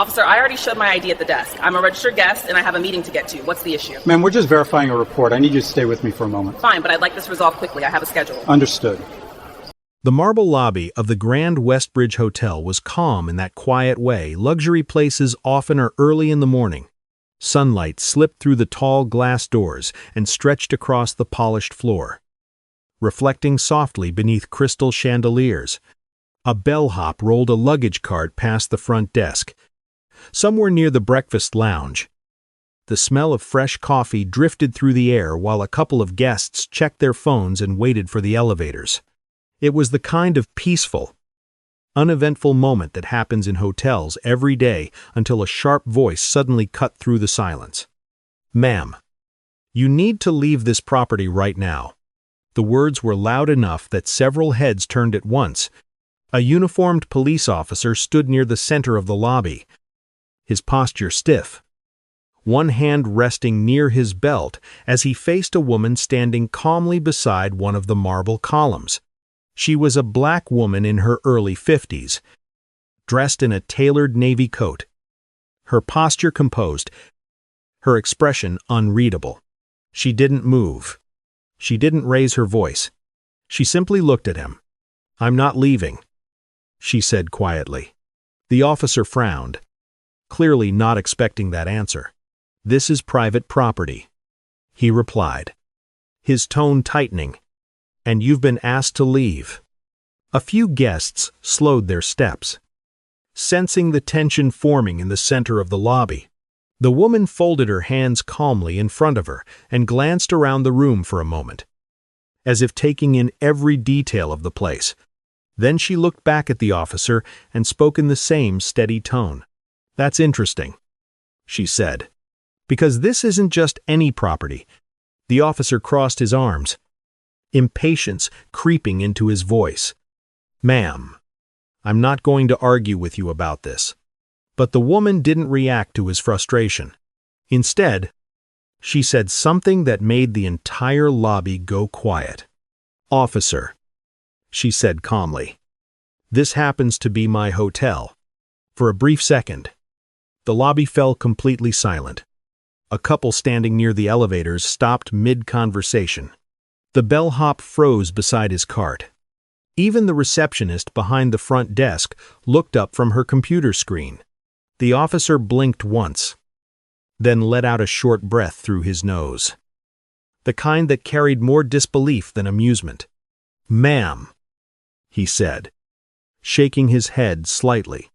Officer, I already showed my ID at the desk. I'm a registered guest, and I have a meeting to get to. What's the issue? Ma'am, we're just verifying a report. I need you to stay with me for a moment. Fine, but I'd like this resolved quickly. I have a schedule. Understood. The marble lobby of the Grand Westbridge Hotel was calm in that quiet way luxury places often are early in the morning. Sunlight slipped through the tall glass doors and stretched across the polished floor. Reflecting softly beneath crystal chandeliers, a bellhop rolled a luggage cart past the front desk. Somewhere near the breakfast lounge, the smell of fresh coffee drifted through the air while a couple of guests checked their phones and waited for the elevators. It was the kind of peaceful, uneventful moment that happens in hotels every day until a sharp voice suddenly cut through the silence. "Ma'am, you need to leave this property right now." The words were loud enough that several heads turned at once. A uniformed police officer stood near the center of the lobby, his posture stiff, one hand resting near his belt as he faced a woman standing calmly beside one of the marble columns. She was a black woman in her early 50s, dressed in a tailored navy coat, her posture composed, her expression unreadable. She didn't move. She didn't raise her voice. She simply looked at him. "I'm not leaving," she said quietly. The officer frowned, clearly not expecting that answer. "This is private property," he replied, his tone tightening. "And you've been asked to leave." A few guests slowed their steps, sensing the tension forming in the center of the lobby. The woman folded her hands calmly in front of her and glanced around the room for a moment, as if taking in every detail of the place. Then she looked back at the officer and spoke in the same steady tone. "That's interesting," she said, "because this isn't just any property." The officer crossed his arms, impatience creeping into his voice. "Ma'am, I'm not going to argue with you about this." But the woman didn't react to his frustration. Instead, she said something that made the entire lobby go quiet. "Officer," she said calmly, "this happens to be my hotel." For a brief second, the lobby fell completely silent. A couple standing near the elevators stopped mid-conversation. The bellhop froze beside his cart. Even the receptionist behind the front desk looked up from her computer screen. The officer blinked once, then let out a short breath through his nose, the kind that carried more disbelief than amusement. "Ma'am," he said, shaking his head slightly.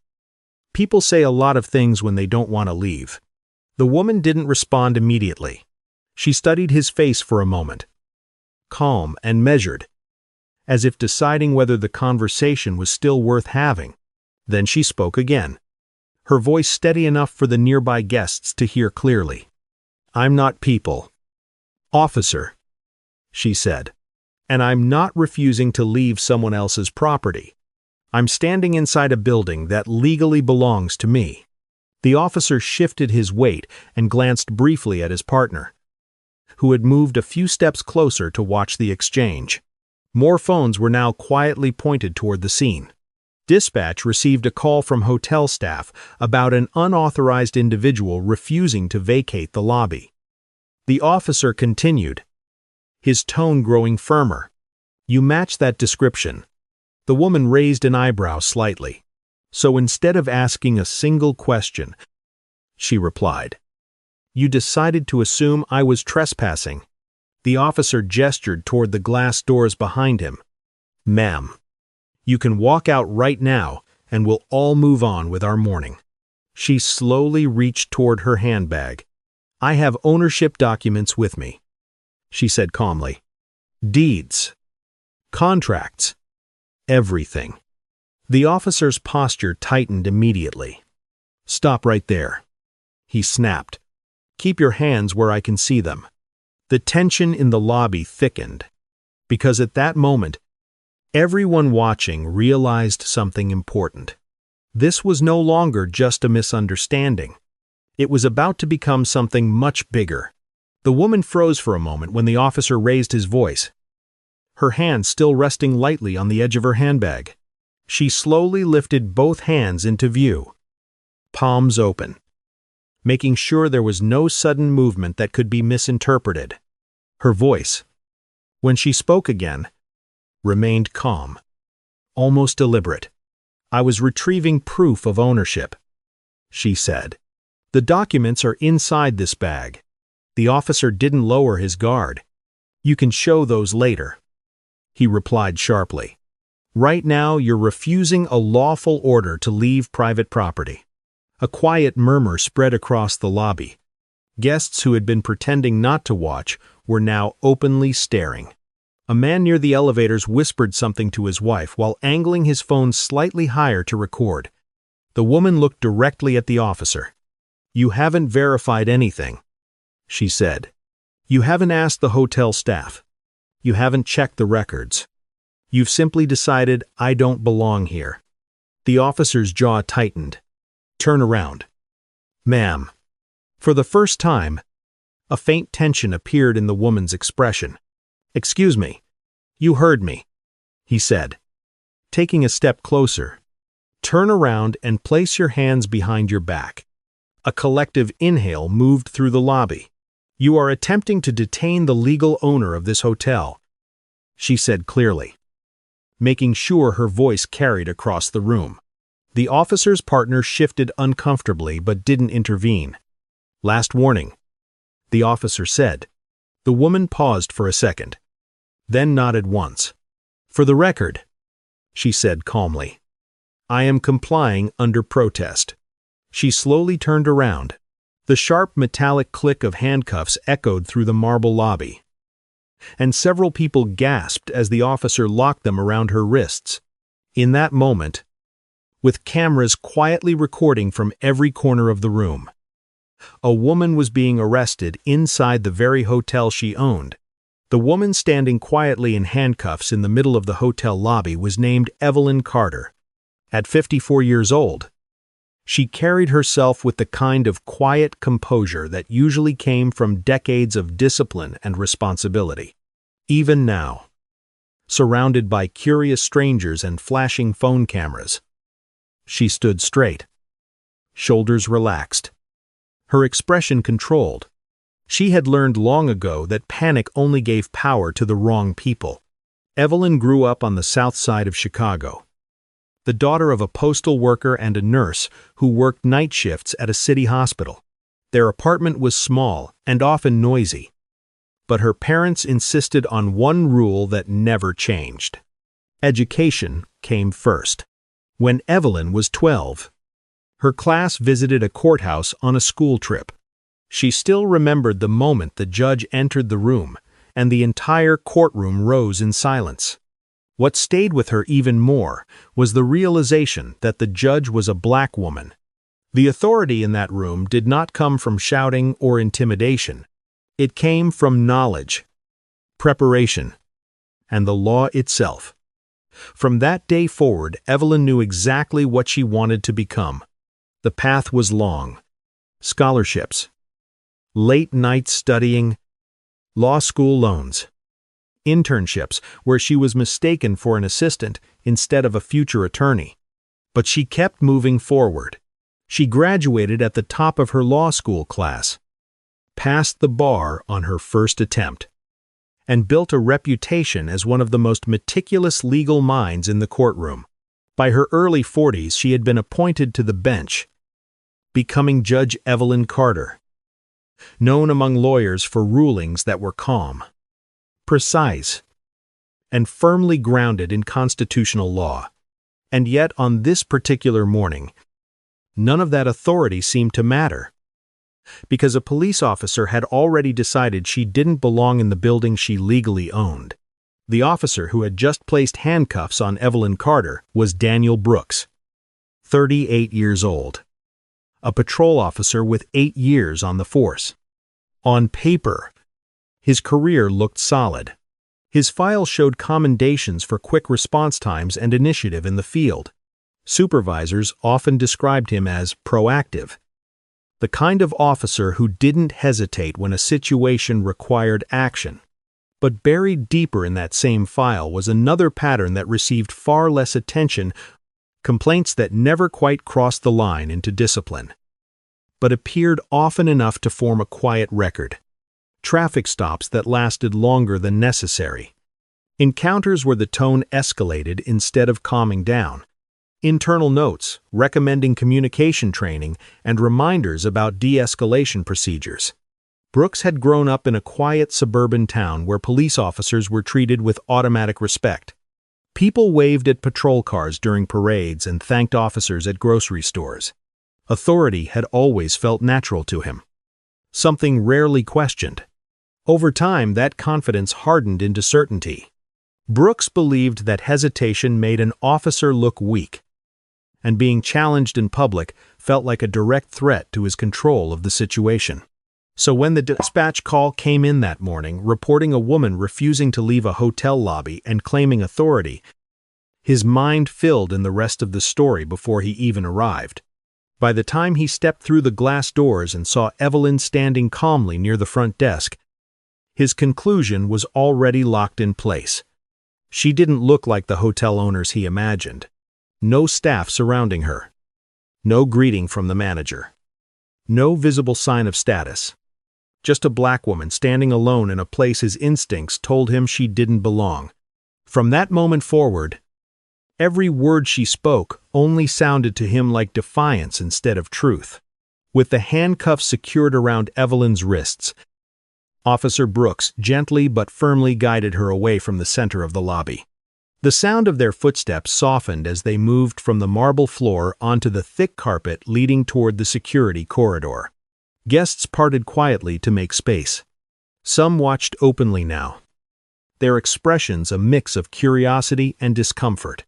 "People say a lot of things when they don't want to leave." The woman didn't respond immediately. She studied his face for a moment, calm and measured, as if deciding whether the conversation was still worth having. Then she spoke again, her voice steady enough for the nearby guests to hear clearly. "I'm not people, officer," she said, "and I'm not refusing to leave someone else's property. I'm standing inside a building that legally belongs to me." The officer shifted his weight and glanced briefly at his partner, who had moved a few steps closer to watch the exchange. More phones were now quietly pointed toward the scene. Dispatch received a call from hotel staff about an unauthorized individual refusing to vacate the lobby. The officer continued, his tone growing firmer. "You match that description." The woman raised an eyebrow slightly. "So instead of asking a single question," she replied, "you decided to assume I was trespassing." The officer gestured toward the glass doors behind him. "Ma'am, you can walk out right now and we'll all move on with our morning." She slowly reached toward her handbag. "I have ownership documents with me," she said calmly. "Deeds, contracts, everything." The officer's posture tightened immediately. "Stop right there," he snapped. "Keep your hands where I can see them." The tension in the lobby thickened, because at that moment, everyone watching realized something important. This was no longer just a misunderstanding. It was about to become something much bigger. The woman froze for a moment when the officer raised his voice, her hand still resting lightly on the edge of her handbag. She slowly lifted both hands into view. palms open, making sure there was no sudden movement that could be misinterpreted. Her voice, when she spoke again, remained calm, almost deliberate. "I was retrieving proof of ownership," she said. "The documents are inside this bag." The officer didn't lower his guard. "You can show those later," he replied sharply. "Right now, you're refusing a lawful order to leave private property." A quiet murmur spread across the lobby. Guests who had been pretending not to watch were now openly staring. A man near the elevators whispered something to his wife while angling his phone slightly higher to record. The woman looked directly at the officer. "You haven't verified anything," she said. "You haven't asked the hotel staff. You haven't checked the records. You've simply decided I don't belong here." The officer's jaw tightened. "Turn around." "Ma'am." For the first time, a faint tension appeared in the woman's expression. "Excuse me. You heard me," he said. Taking a step closer, "Turn around and place your hands behind your back." A collective inhale moved through the lobby. "You are attempting to detain the legal owner of this hotel," she said clearly, making sure her voice carried across the room. The officer's partner shifted uncomfortably but didn't intervene. "Last warning," the officer said. The woman paused for a second, then nodded once. "For the record," she said calmly, "I am complying under protest." She slowly turned around. The sharp metallic click of handcuffs echoed through the marble lobby, and several people gasped as the officer locked them around her wrists. In that moment, with cameras quietly recording from every corner of the room, a woman was being arrested inside the very hotel she owned. The woman standing quietly in handcuffs in the middle of the hotel lobby was named Evelyn Carter. At 54 years old, she carried herself with the kind of quiet composure that usually came from decades of discipline and responsibility. Even now, surrounded by curious strangers and flashing phone cameras, she stood straight, shoulders relaxed, her expression controlled. She had learned long ago that panic only gave power to the wrong people. Evelyn grew up on the south side of Chicago, the daughter of a postal worker and a nurse who worked night shifts at a city hospital. Their apartment was small and often noisy, but her parents insisted on one rule that never changed. Education came first. When Evelyn was 12, her class visited a courthouse on a school trip. She still remembered the moment the judge entered the room, and the entire courtroom rose in silence. What stayed with her even more was the realization that the judge was a black woman. The authority in that room did not come from shouting or intimidation. It came from knowledge, preparation, and the law itself. From that day forward, Evelyn knew exactly what she wanted to become. The path was long. Scholarships, late nights studying, law school loans, internships where she was mistaken for an assistant instead of a future attorney. But she kept moving forward. She graduated at the top of her law school class, passed the bar on her first attempt, and built a reputation as one of the most meticulous legal minds in the courtroom. By her early 40s, she had been appointed to the bench, becoming Judge Evelyn Carter, known among lawyers for rulings that were calm, precise, and firmly grounded in constitutional law. And yet, on this particular morning, none of that authority seemed to matter, because a police officer had already decided she didn't belong in the building she legally owned. The officer who had just placed handcuffs on Evelyn Carter was Daniel Brooks, 38 years old, a patrol officer with 8 years on the force. On paper, his career looked solid. His file showed commendations for quick response times and initiative in the field. Supervisors often described him as proactive, the kind of officer who didn't hesitate when a situation required action. But buried deeper in that same file was another pattern that received far less attention: complaints that never quite crossed the line into discipline, but appeared often enough to form a quiet record. Traffic stops that lasted longer than necessary. Encounters where the tone escalated instead of calming down. Internal notes, recommending communication training, and reminders about de-escalation procedures. Brooks had grown up in a quiet suburban town where police officers were treated with automatic respect. People waved at patrol cars during parades and thanked officers at grocery stores. Authority had always felt natural to him, something rarely questioned. Over time, that confidence hardened into certainty. Brooks believed that hesitation made an officer look weak, and being challenged in public felt like a direct threat to his control of the situation. So when the dispatch call came in that morning, reporting a woman refusing to leave a hotel lobby and claiming authority, his mind filled in the rest of the story before he even arrived. By the time he stepped through the glass doors and saw Evelyn standing calmly near the front desk, his conclusion was already locked in place. She didn't look like the hotel owners he imagined. No staff surrounding her. No greeting from the manager. No visible sign of status. Just a black woman standing alone in a place his instincts told him she didn't belong. From that moment forward, every word she spoke only sounded to him like defiance instead of truth. With the handcuffs secured around Evelyn's wrists, Officer Brooks gently but firmly guided her away from the center of the lobby. The sound of their footsteps softened as they moved from the marble floor onto the thick carpet leading toward the security corridor. Guests parted quietly to make space. Some watched openly now, their expressions a mix of curiosity and discomfort.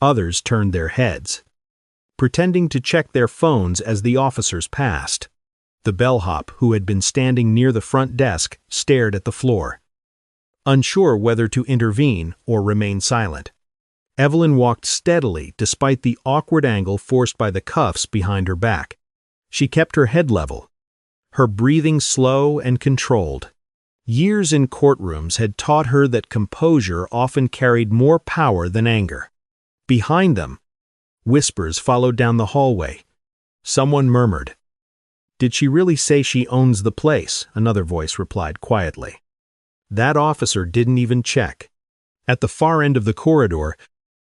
Others turned their heads, pretending to check their phones as the officers passed. The bellhop, who had been standing near the front desk, stared at the floor, unsure whether to intervene or remain silent. Evelyn walked steadily despite the awkward angle forced by the cuffs behind her back. She kept her head level, her breathing slow and controlled. Years in courtrooms had taught her that composure often carried more power than anger. Behind them, whispers followed down the hallway. Someone murmured, "Did she really say she owns the place?" Another voice replied quietly. That officer didn't even check. At the far end of the corridor,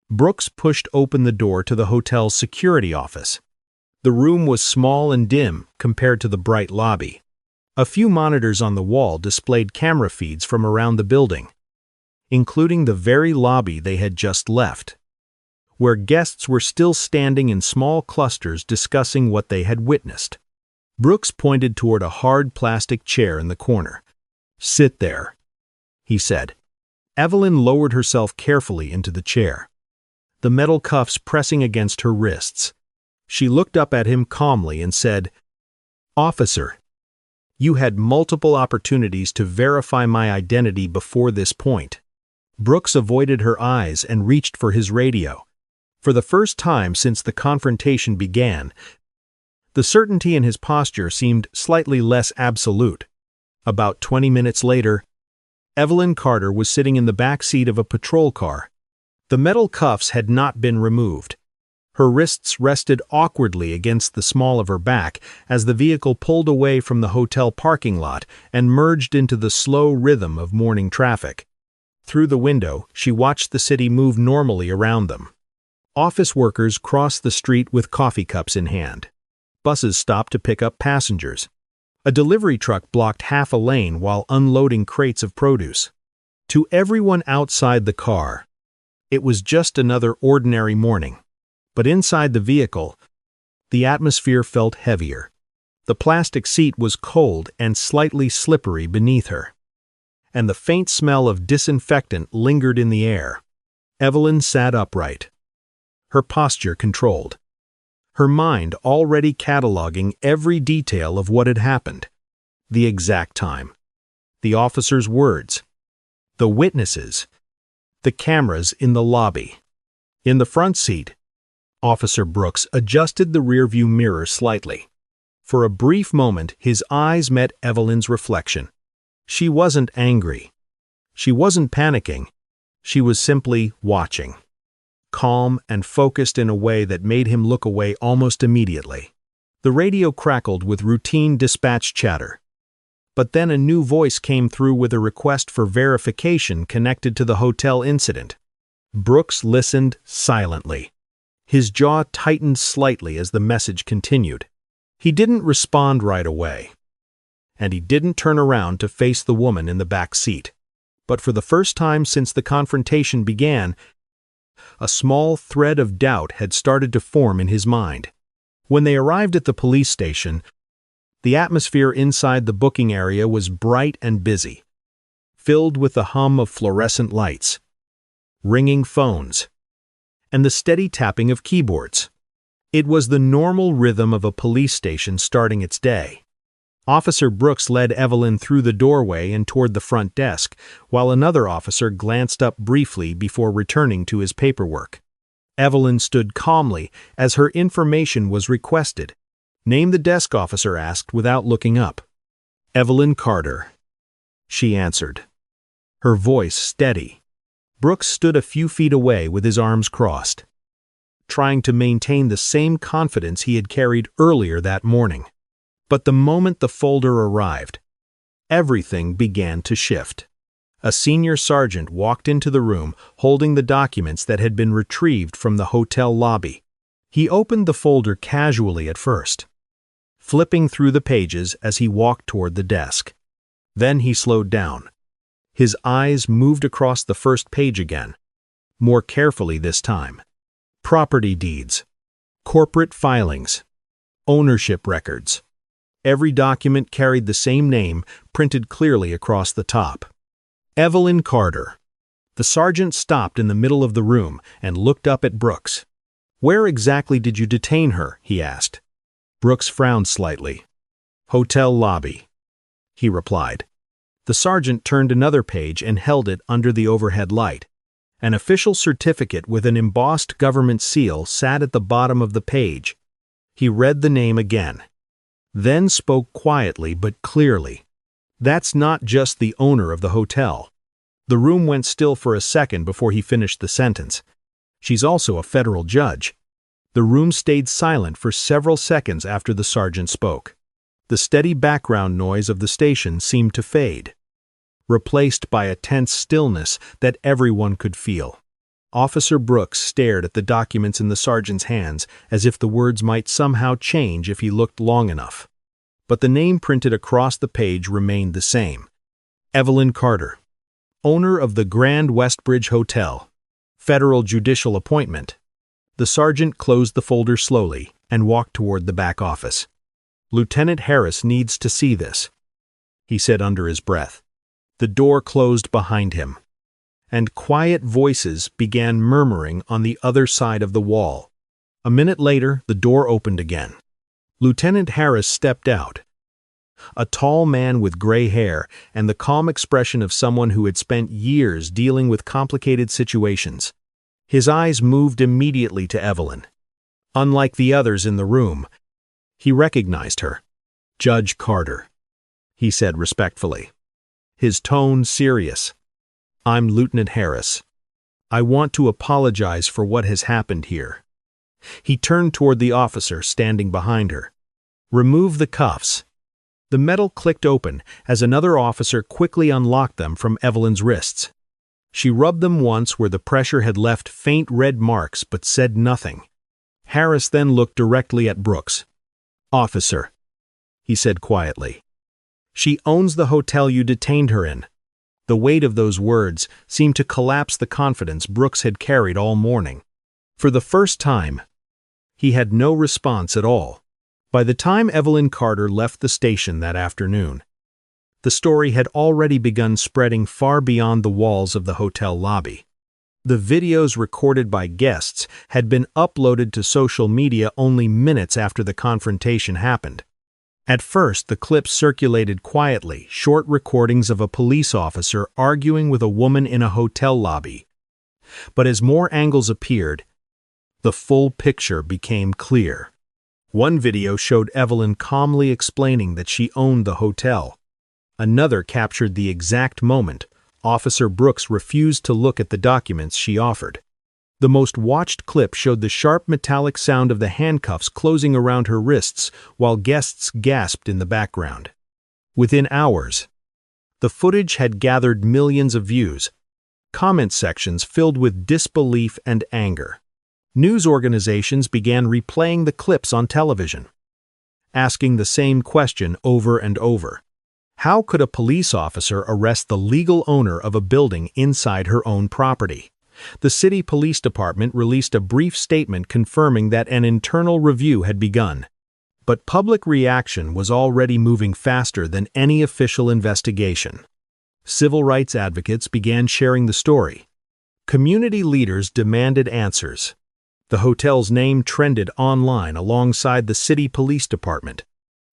Brooks pushed open the door to the hotel's security office. The room was small and dim compared to the bright lobby. A few monitors on the wall displayed camera feeds from around the building, including the very lobby they had just left, where guests were still standing in small clusters discussing what they had witnessed. Brooks pointed toward a hard plastic chair in the corner. "Sit there," he said. Evelyn lowered herself carefully into the chair, the metal cuffs pressing against her wrists. She looked up at him calmly and said, "Officer, you had multiple opportunities to verify my identity before this point." Brooks avoided her eyes and reached for his radio. For the first time since the confrontation began, the certainty in his posture seemed slightly less absolute. About 20 minutes later, Evelyn Carter was sitting in the back seat of a patrol car. The metal cuffs had not been removed. Her wrists rested awkwardly against the small of her back as the vehicle pulled away from the hotel parking lot and merged into the slow rhythm of morning traffic. Through the window, she watched the city move normally around them. Office workers crossed the street with coffee cups in hand. Buses stopped to pick up passengers. A delivery truck blocked half a lane while unloading crates of produce. To everyone outside the car, it was just another ordinary morning. But inside the vehicle, the atmosphere felt heavier. The plastic seat was cold and slightly slippery beneath her, and the faint smell of disinfectant lingered in the air. Evelyn sat upright, her posture controlled, her mind already cataloging every detail of what had happened. The exact time, the officer's words, the witnesses, the cameras in the lobby. In the front seat, Officer Brooks adjusted the rearview mirror slightly. For a brief moment, his eyes met Evelyn's reflection. She wasn't angry. She wasn't panicking. She was simply watching. calm and focused in a way that made him look away almost immediately. The radio crackled with routine dispatch chatter. But then a new voice came through with a request for verification connected to the hotel incident. Brooks listened silently. His jaw tightened slightly as the message continued. He didn't respond right away, and he didn't turn around to face the woman in the back seat. But for the first time since the confrontation began, a small thread of doubt had started to form in his mind. When they arrived at the police station, the atmosphere inside the booking area was bright and busy, filled with the hum of fluorescent lights, ringing phones, and the steady tapping of keyboards. It was the normal rhythm of a police station starting its day. Officer Brooks led Evelyn through the doorway and toward the front desk, while another officer glanced up briefly before returning to his paperwork. Evelyn stood calmly as her information was requested. "Name," the desk officer asked without looking up. "Evelyn Carter," she answered, her voice steady. Brooks stood a few feet away with his arms crossed, trying to maintain the same confidence he had carried earlier that morning. But the moment the folder arrived, everything began to shift. A senior sergeant walked into the room holding the documents that had been retrieved from the hotel lobby. He opened the folder casually at first, flipping through the pages as he walked toward the desk. Then he slowed down. His eyes moved across the first page again, more carefully this time. Property deeds, corporate filings, ownership records. Every document carried the same name printed clearly across the top. Evelyn Carter. The sergeant stopped in the middle of the room and looked up at Brooks. "Where exactly did you detain her?" he asked. Brooks frowned slightly. "Hotel lobby," he replied. The sergeant turned another page and held it under the overhead light. An official certificate with an embossed government seal sat at the bottom of the page. He read the name again, then spoke quietly but clearly. "That's not just the owner of the hotel." The room went still for a second before he finished the sentence. "She's also a federal judge." The room stayed silent for several seconds after the sergeant spoke. The steady background noise of the station seemed to fade, replaced by a tense stillness that everyone could feel. Officer Brooks stared at the documents in the sergeant's hands as if the words might somehow change if he looked long enough. But the name printed across the page remained the same. Evelyn Carter, owner of the Grand Westbridge Hotel, federal judicial appointment. The sergeant closed the folder slowly and walked toward the back office. "Lieutenant Harris needs to see this," he said under his breath. The door closed behind him, and quiet voices began murmuring on the other side of the wall. A minute later, the door opened again. Lieutenant Harris stepped out, a tall man with gray hair and the calm expression of someone who had spent years dealing with complicated situations. His eyes moved immediately to Evelyn. Unlike the others in the room, he recognized her. "Judge Carter," he said respectfully, his tone serious. "I'm Lieutenant Harris. I want to apologize for what has happened here." He turned toward the officer standing behind her. "Remove the cuffs." The metal clicked open as another officer quickly unlocked them from Evelyn's wrists. She rubbed them once where the pressure had left faint red marks but said nothing. Harris then looked directly at Brooks. "Officer," he said quietly, "she owns the hotel you detained her in." The weight of those words seemed to collapse the confidence Brooks had carried all morning. For the first time, he had no response at all. By the time Evelyn Carter left the station that afternoon, the story had already begun spreading far beyond the walls of the hotel lobby. The videos recorded by guests had been uploaded to social media only minutes after the confrontation happened. At first, the clips circulated quietly, short recordings of a police officer arguing with a woman in a hotel lobby. But as more angles appeared, the full picture became clear. One video showed Evelyn calmly explaining that she owned the hotel. Another captured the exact moment Officer Brooks refused to look at the documents she offered. The most watched clip showed the sharp metallic sound of the handcuffs closing around her wrists while guests gasped in the background. Within hours, the footage had gathered millions of views, comment sections filled with disbelief and anger. News organizations began replaying the clips on television, asking the same question over and over. How could a police officer arrest the legal owner of a building inside her own property? The city police department released a brief statement confirming that an internal review had begun. But public reaction was already moving faster than any official investigation. Civil rights advocates began sharing the story. Community leaders demanded answers. The hotel's name trended online alongside the city police department.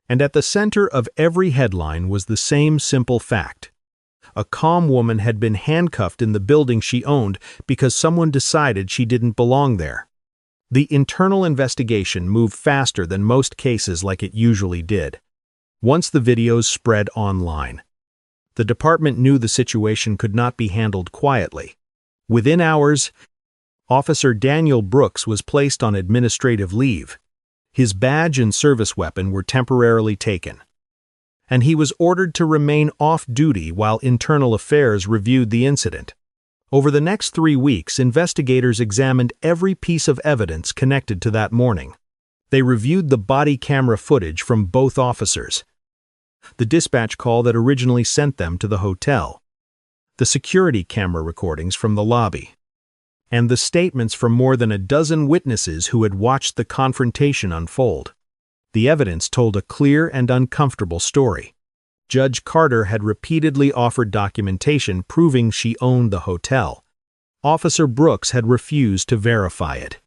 And at the center of every headline was the same simple fact. A calm woman had been handcuffed in the building she owned because someone decided she didn't belong there. The internal investigation moved faster than most cases like it usually did. Once the videos spread online, the department knew the situation could not be handled quietly. Within hours, Officer Daniel Brooks was placed on administrative leave. His badge and service weapon were temporarily taken, and he was ordered to remain off-duty while Internal Affairs reviewed the incident. Over the next 3 weeks, investigators examined every piece of evidence connected to that morning. They reviewed the body camera footage from both officers, the dispatch call that originally sent them to the hotel, the security camera recordings from the lobby, and the statements from more than a dozen witnesses who had watched the confrontation unfold. The evidence told a clear and uncomfortable story. Judge Carter had repeatedly offered documentation proving she owned the hotel. Officer Brooks had refused to verify it.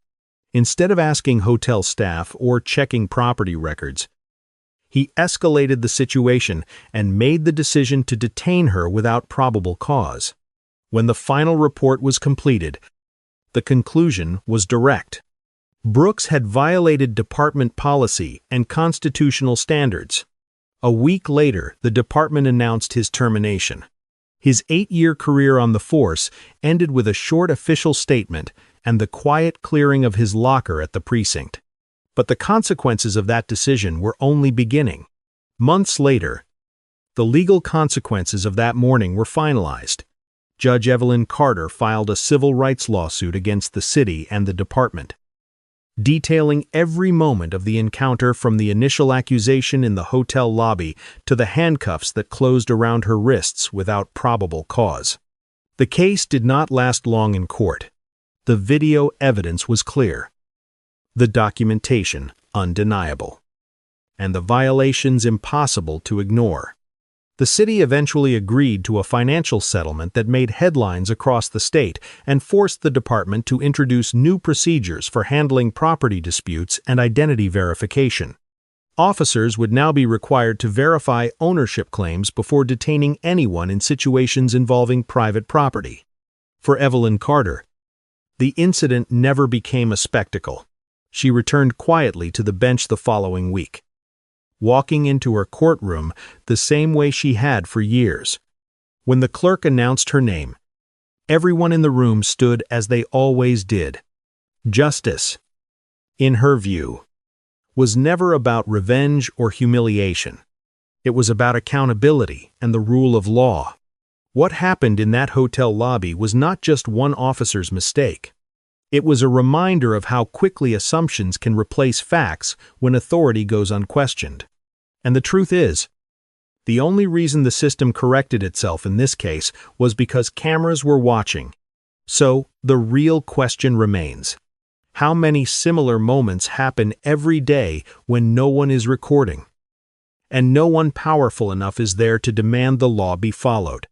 Instead of asking hotel staff or checking property records, he escalated the situation and made the decision to detain her without probable cause. When the final report was completed, the conclusion was direct. Brooks had violated department policy and constitutional standards. A week later, the department announced his termination. His 8-year career on the force ended with a short official statement and the quiet clearing of his locker at the precinct. But the consequences of that decision were only beginning. Months later, the legal consequences of that morning were finalized. Judge Evelyn Carter filed a civil rights lawsuit against the city and the department, detailing every moment of the encounter from the initial accusation in the hotel lobby to the handcuffs that closed around her wrists without probable cause. The case did not last long in court. The video evidence was clear, the documentation undeniable, and the violations impossible to ignore. The city eventually agreed to a financial settlement that made headlines across the state and forced the department to introduce new procedures for handling property disputes and identity verification. Officers would now be required to verify ownership claims before detaining anyone in situations involving private property. For Evelyn Carter, the incident never became a spectacle. She returned quietly to the bench the following week, walking into her courtroom the same way she had for years. When the clerk announced her name, everyone in the room stood as they always did. Justice, in her view, was never about revenge or humiliation. It was about accountability and the rule of law. What happened in that hotel lobby was not just one officer's mistake. It was a reminder of how quickly assumptions can replace facts when authority goes unquestioned. And the truth is, the only reason the system corrected itself in this case was because cameras were watching. So, the real question remains: how many similar moments happen every day when no one is recording? And no one powerful enough is there to demand the law be followed.